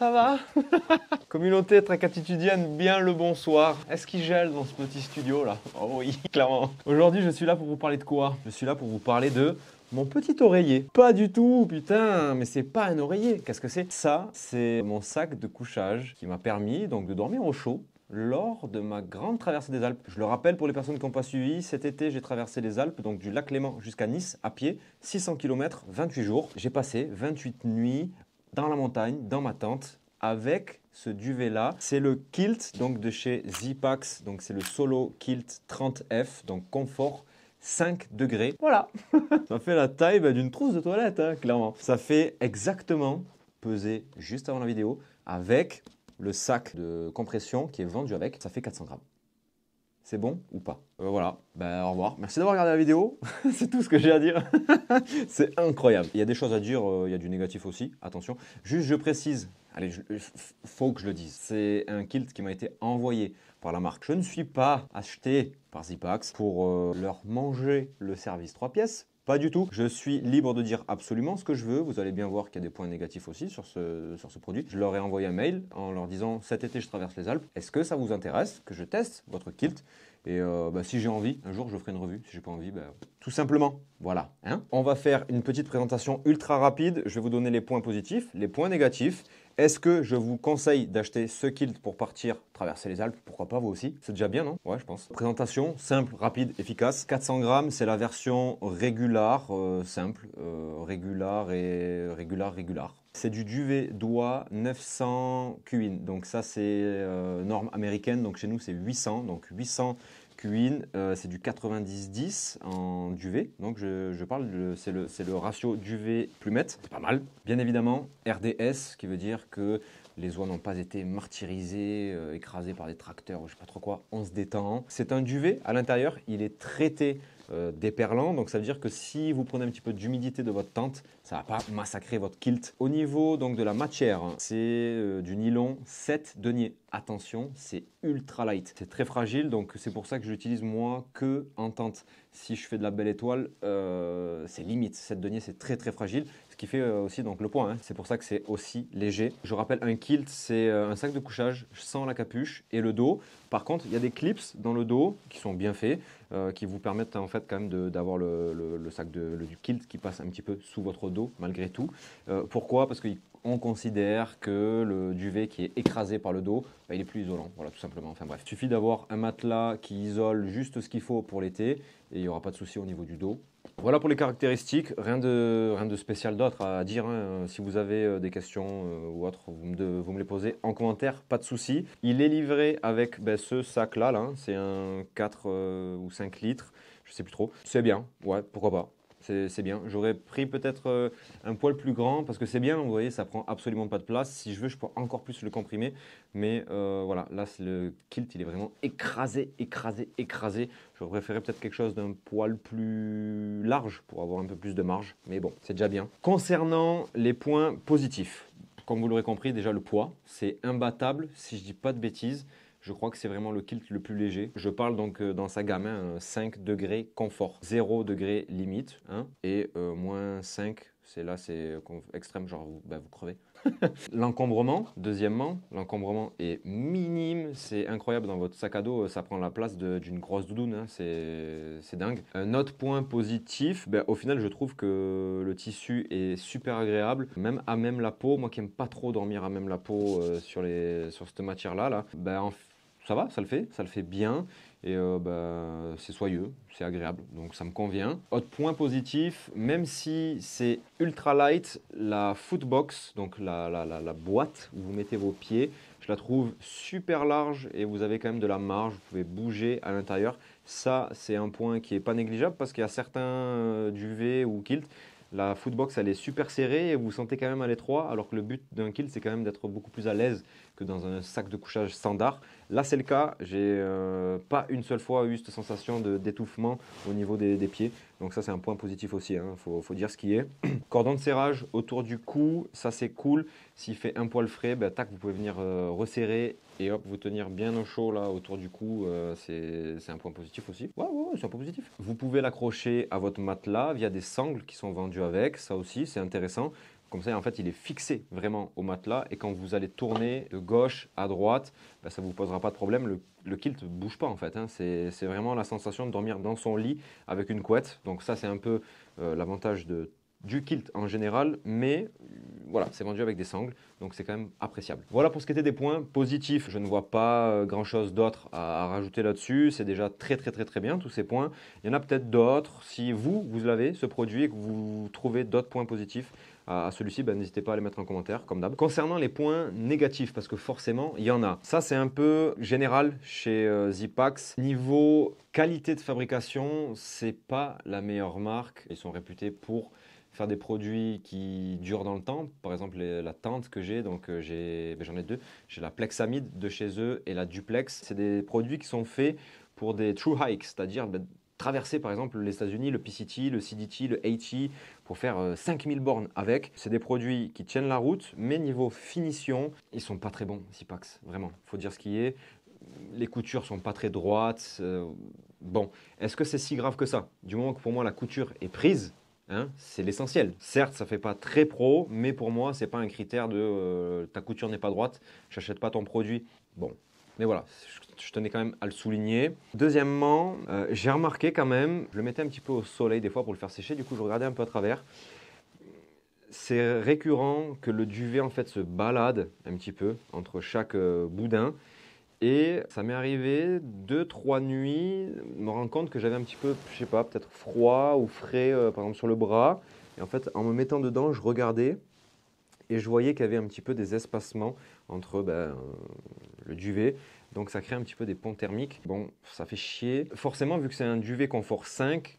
Ça va? Communauté tracatitudienne, bien le bonsoir. Est-ce qu'il gèle dans ce petit studio là? Oh oui, clairement. Aujourd'hui, je suis là pour vous parler de quoi? Je suis là pour vous parler de mon petit oreiller. Pas du tout, putain, mais c'est pas un oreiller. Qu'est-ce que c'est? Ça, c'est mon sac de couchage qui m'a permis donc de dormir au chaud lors de ma grande traversée des Alpes. Je le rappelle pour les personnes qui n'ont pas suivi, cet été j'ai traversé les Alpes, donc du lac Léman jusqu'à Nice à pied, 600 km, 28 jours. J'ai passé 28 nuits dans la montagne, dans ma tente, avec ce duvet là. C'est le Kilt donc de chez Zipax, donc c'est le Solo Kilt 30F, donc confort 5 degrés. Voilà, ça fait la taille d'une trousse de toilette, hein, clairement. Ça fait exactement peser juste avant la vidéo avec le sac de compression qui est vendu avec, ça fait 400 grammes. C'est bon ou pas? Voilà, au revoir. Merci d'avoir regardé la vidéo. C'est tout ce que j'ai à dire. C'est incroyable. Il y a des choses à dire, il y a du négatif aussi, attention. Juste, je précise, allez, faut que je le dise. C'est un kilt qui m'a été envoyé par la marque. Je ne suis pas acheté par Zipax pour leur manger le service 3 pièces. Pas du tout. Je suis libre de dire absolument ce que je veux. Vous allez bien voir qu'il y a des points négatifs aussi sur ce produit. Je leur ai envoyé un mail en leur disant « Cet été, je traverse les Alpes. Est-ce que ça vous intéresse que je teste votre kilt ?» Et si j'ai envie, un jour, je ferai une revue. Si j'ai pas envie, tout simplement. Voilà. Hein, on va faire une petite présentation ultra rapide. Je vais vous donner les points positifs, les points négatifs. Est-ce que je vous conseille d'acheter ce kilt pour partir traverser les Alpes? Pourquoi pas vous aussi? C'est déjà bien, non? Ouais, je pense. Présentation simple, rapide, efficace. 400 grammes, c'est la version régular, simple, régular et régular. C'est du duvet d'oie 900 QIN. Donc ça, c'est norme américaine. Donc chez nous, c'est 800. Donc 800 QIN, c'est du 90-10 en duvet. Donc je parle, c'est le ratio duvet-plumette. C'est pas mal. Bien évidemment, RDS, qui veut dire que les oies n'ont pas été martyrisées, écrasées par des tracteurs, je sais pas trop quoi. On se détend. C'est un duvet. À l'intérieur, il est traité déperlant, donc ça veut dire que si vous prenez un petit peu d'humidité de votre tente, ça va pas massacrer votre kilt. Au niveau donc de la matière, c'est du nylon 7 deniers. Attention, c'est ultra light, c'est très fragile, donc c'est pour ça que je l'utilise moi que en tente. Si je fais de la belle étoile, c'est limite, 7 deniers, c'est très fragile, ce qui fait aussi donc le poids, hein. C'est pour ça que c'est aussi léger. Je rappelle, un kilt, c'est un sac de couchage sans la capuche et le dos. Par contre, il y a des clips dans le dos qui sont bien faits, qui vous permettent en fait quand même d'avoir le sac du kilt qui passe un petit peu sous votre dos malgré tout. Pourquoi? Parce qu'on considère que le duvet qui est écrasé par le dos, il est plus isolant, voilà tout simplement. Enfin bref, il suffit d'avoir un matelas qui isole juste ce qu'il faut pour l'été et il n'y aura pas de souci au niveau du dos. Voilà pour les caractéristiques, rien de spécial d'autre à dire, hein. Si vous avez des questions ou autres, vous me les posez en commentaire, pas de souci. Il est livré avec ce sac-là, là, c'est un 4 ou 5 litres, je sais plus trop. C'est bien, ouais, pourquoi pas. C'est bien. J'aurais pris peut-être un poil plus grand parce que c'est bien, vous voyez, ça prend absolument pas de place. Si je veux, je peux encore plus le comprimer. Mais voilà, là, le kilt, il est vraiment écrasé. J'aurais préféré peut-être quelque chose d'un poil plus large pour avoir un peu plus de marge. Mais bon, c'est déjà bien. Concernant les points positifs, comme vous l'aurez compris, déjà le poids, c'est imbattable si je dis pas de bêtises. Je crois que c'est vraiment le kilt le plus léger. Je parle donc dans sa gamme, hein, 5 degrés confort, 0 degré limite, hein, et moins 5, c'est extrême, genre vous crevez. L'encombrement, deuxièmement, l'encombrement est minime, c'est incroyable dans votre sac à dos, ça prend la place d'une grosse doudoune, hein, c'est dingue. Un autre point positif, au final je trouve que le tissu est super agréable, même à même la peau, moi qui n'aime pas trop dormir à même la peau sur cette matière-là, ça va, ça le fait bien et c'est soyeux, c'est agréable, donc ça me convient. Autre point positif, même si c'est ultra light, la footbox, donc la boîte où vous mettez vos pieds, je la trouve super large et vous avez quand même de la marge, vous pouvez bouger à l'intérieur. Ça, c'est un point qui n'est pas négligeable parce qu'il y a certains duvets ou kilts, la footbox elle est super serrée et vous sentez quand même à l'étroit, alors que le but d'un kilt c'est quand même d'être beaucoup plus à l'aise que dans un sac de couchage standard. Là c'est le cas, j'ai pas une seule fois eu cette sensation d'étouffement au niveau des pieds, donc ça c'est un point positif aussi, hein. Faut dire ce qui est. Cordon de serrage autour du cou, ça c'est cool, s'il fait un poil frais, tac, vous pouvez venir resserrer et hop, vous tenir bien au chaud là autour du cou, c'est un point positif aussi. Ouais, c'est un point positif. Vous pouvez l'accrocher à votre matelas via des sangles qui sont vendues avec, ça aussi c'est intéressant. Comme ça, en fait, il est fixé vraiment au matelas. Et quand vous allez tourner de gauche à droite, bah, ça ne vous posera pas de problème. Le kilt ne bouge pas, en fait. Hein. C'est vraiment la sensation de dormir dans son lit avec une couette. Donc ça, c'est un peu l'avantage du kilt en général. Mais voilà, c'est vendu avec des sangles. Donc c'est quand même appréciable. Voilà pour ce qui était des points positifs. Je ne vois pas grand-chose d'autre à rajouter là-dessus. C'est déjà très, très, très, très bien, tous ces points. Il y en a peut-être d'autres. Si vous avez ce produit et que vous trouvez d'autres points positifs, à celui-ci, ben, n'hésitez pas à les mettre en commentaire, comme d'hab. Concernant les points négatifs, parce que forcément, il y en a. Ça, c'est un peu général chez Zipax. Niveau qualité de fabrication, c'est pas la meilleure marque. Ils sont réputés pour faire des produits qui durent dans le temps. Par exemple, la tente que j'ai, donc j'en ai deux. J'ai la Plexamide de chez eux et la Duplex. C'est des produits qui sont faits pour des true hikes, c'est-à-dire traverser par exemple les États-Unis, le PCT, le CDT, le AT pour faire 5000 bornes avec. C'est des produits qui tiennent la route, mais niveau finition, ils sont pas très bons, Zipax, vraiment. Faut dire ce qui est. Les coutures sont pas très droites. Bon, est-ce que c'est si grave que ça? Du moment que pour moi la couture est prise, hein, c'est l'essentiel. Certes, ça fait pas très pro, mais pour moi, c'est pas un critère de ta couture n'est pas droite, j'achète pas ton produit. Bon, mais voilà, je tenais quand même à le souligner. Deuxièmement, j'ai remarqué quand même, je le mettais un petit peu au soleil des fois pour le faire sécher, du coup je regardais un peu à travers. C'est récurrent que le duvet en fait se balade un petit peu entre chaque boudin. Et ça m'est arrivé 2-3 nuits, me rendre compte que j'avais un petit peu, je sais pas, peut-être froid ou frais, par exemple sur le bras. Et en fait, en me mettant dedans, je regardais et je voyais qu'il y avait un petit peu des espacements entre le duvet. Donc ça crée un petit peu des ponts thermiques. Bon, ça fait chier. Forcément, vu que c'est un duvet confort 5,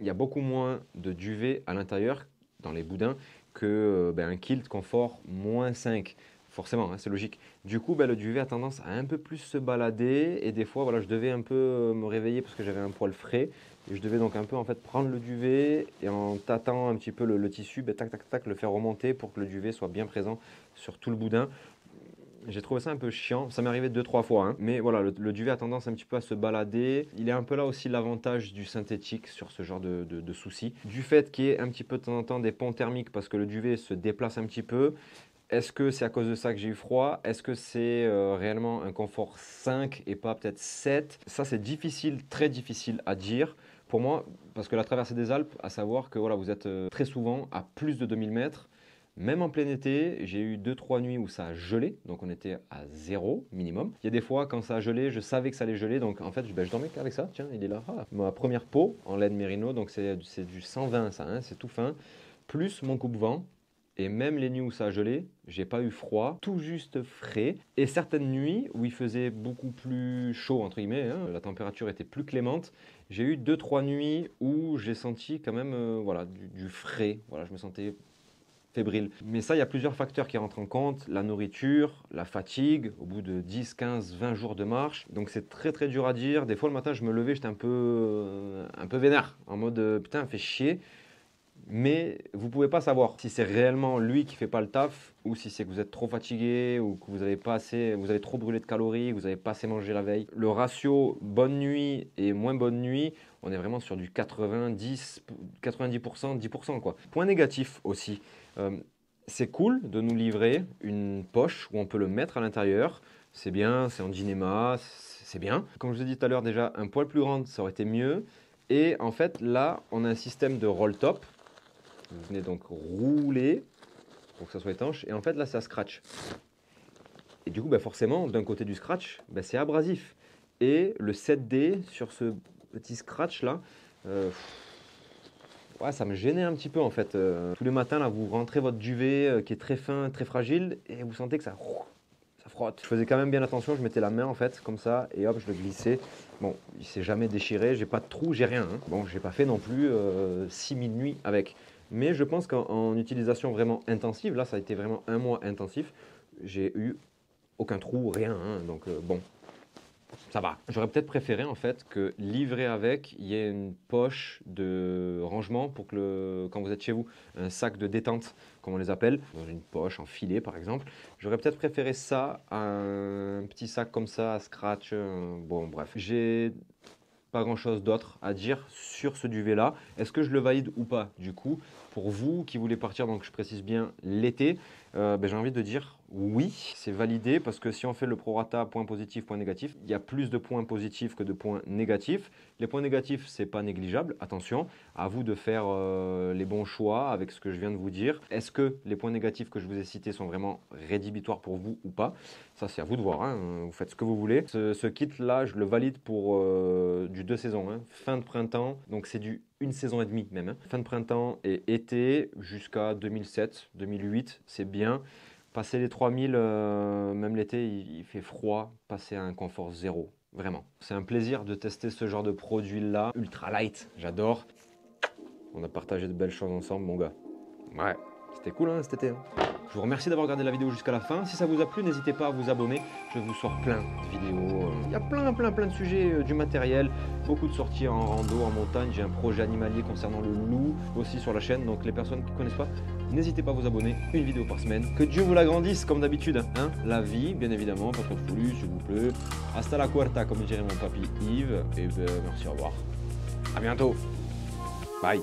il y a beaucoup moins de duvet à l'intérieur, dans les boudins, que un kilt confort -5. Forcément, hein, c'est logique. Du coup, le duvet a tendance à un peu plus se balader et des fois, voilà, je devais un peu me réveiller parce que j'avais un poil frais et je devais donc un peu en fait prendre le duvet et en tâtant un petit peu le tissu, tac, tac, tac, le faire remonter pour que le duvet soit bien présent sur tout le boudin. J'ai trouvé ça un peu chiant, ça m'est arrivé 2-3 fois, hein. Mais voilà, le duvet a tendance un petit peu à se balader. Il est un peu là aussi l'avantage du synthétique sur ce genre de soucis. Du fait qu'il y ait un petit peu de temps en temps des ponts thermiques parce que le duvet se déplace un petit peu. Est-ce que c'est à cause de ça que j'ai eu froid? Est-ce que c'est réellement un confort 5 et pas peut-être 7? Ça, c'est difficile, très difficile à dire. Pour moi, parce que la traversée des Alpes, à savoir que voilà, vous êtes très souvent à plus de 2000 mètres. Même en plein été, j'ai eu 2-3 nuits où ça a gelé, donc on était à 0 minimum. Il y a des fois, quand ça a gelé, je savais que ça allait geler, donc en fait, je dormais qu'avec ça. Tiens, il est là. Ah, ma première peau en laine mérino, donc c'est du 120, ça, hein, c'est tout fin. Plus mon coupe-vent. Et même les nuits où ça a gelé, j'ai pas eu froid, tout juste frais. Et certaines nuits où il faisait beaucoup plus chaud, entre guillemets, hein, la température était plus clémente, j'ai eu 2-3 nuits où j'ai senti quand même voilà, du frais. Voilà, je me sentais fébrile. Mais ça, il y a plusieurs facteurs qui rentrent en compte. La nourriture, la fatigue, au bout de 10, 15, 20 jours de marche. Donc c'est très très dur à dire. Des fois le matin, je me levais, j'étais un peu vénère, en mode putain, fait chier. Mais vous ne pouvez pas savoir si c'est réellement lui qui ne fait pas le taf ou si c'est que vous êtes trop fatigué ou que vous avez pas assez, vous avez trop brûlé de calories, que vous n'avez pas assez mangé la veille. Le ratio bonne nuit et moins bonne nuit, on est vraiment sur du 90%, 10% quoi. Point négatif aussi, c'est cool de nous livrer une poche où on peut le mettre à l'intérieur. C'est bien, c'est en Dynéma, c'est bien. Comme je vous ai dit tout à l'heure déjà, un poil plus grand, ça aurait été mieux. Et en fait, là, on a un système de roll-top. Vous venez donc rouler pour que ça soit étanche. Et en fait, là, ça scratch. Et du coup, forcément, d'un côté du scratch, c'est abrasif. Et le 7D sur ce petit scratch-là, ouais, ça me gênait un petit peu en fait. Tous les matins, là, vous rentrez votre duvet qui est très fin, très fragile, et vous sentez que ça frotte. Je faisais quand même bien attention, je mettais la main en fait, comme ça, et hop, je le glissais. Bon, il s'est jamais déchiré, j'ai pas de trou, j'ai rien. Hein. Bon, j'ai pas fait non plus 6000 nuits avec. Mais je pense qu'en utilisation vraiment intensive, là ça a été vraiment un mois intensif, j'ai eu aucun trou, rien. Hein, donc bon, ça va. J'aurais peut-être préféré en fait que livré avec, il y ait une poche de rangement pour que quand vous êtes chez vous, un sac de détente, comme on les appelle, dans une poche en filet par exemple. J'aurais peut-être préféré ça à un petit sac comme ça, à scratch. Bon bref, j'ai pas grand chose d'autre à dire sur ce duvet là. Est-ce que je le valide ou pas? Du coup, pour vous qui voulez partir, donc je précise bien l'été, j'ai envie de dire oui, c'est validé parce que si on fait le prorata point positif, point négatif, il y a plus de points positifs que de points négatifs. Les points négatifs, c'est pas négligeable, attention, à vous de faire les bons choix avec ce que je viens de vous dire. Est-ce que les points négatifs que je vous ai cités sont vraiment rédhibitoires pour vous ou pas? Ça, c'est à vous de voir, hein. Vous faites ce que vous voulez. Ce kit-là, je le valide pour du 2 saisons, hein. Fin de printemps, donc c'est du 1 saison et demie même. Hein. Fin de printemps et été jusqu'à 2007, 2008, c'est bien. Passer les 3000, même l'été, il fait froid, passer à un confort zéro, vraiment. C'est un plaisir de tester ce genre de produit-là, ultra light, j'adore. On a partagé de belles choses ensemble, mon gars. Ouais, c'était cool hein, cet été. Hein. Je vous remercie d'avoir regardé la vidéo jusqu'à la fin. Si ça vous a plu, n'hésitez pas à vous abonner. Je vous sors plein de vidéos. Il y a plein de sujets, du matériel, beaucoup de sorties en rando, en montagne. J'ai un projet animalier concernant le loup aussi sur la chaîne. Donc les personnes qui ne connaissent pas, n'hésitez pas à vous abonner. Une vidéo par semaine. Que Dieu vous l'agrandisse comme d'habitude. Hein. La vie, bien évidemment, pas trop de folie, s'il vous plaît. Hasta la cuarta, comme dirait mon papy Yves. Et merci, au revoir. À bientôt. Bye.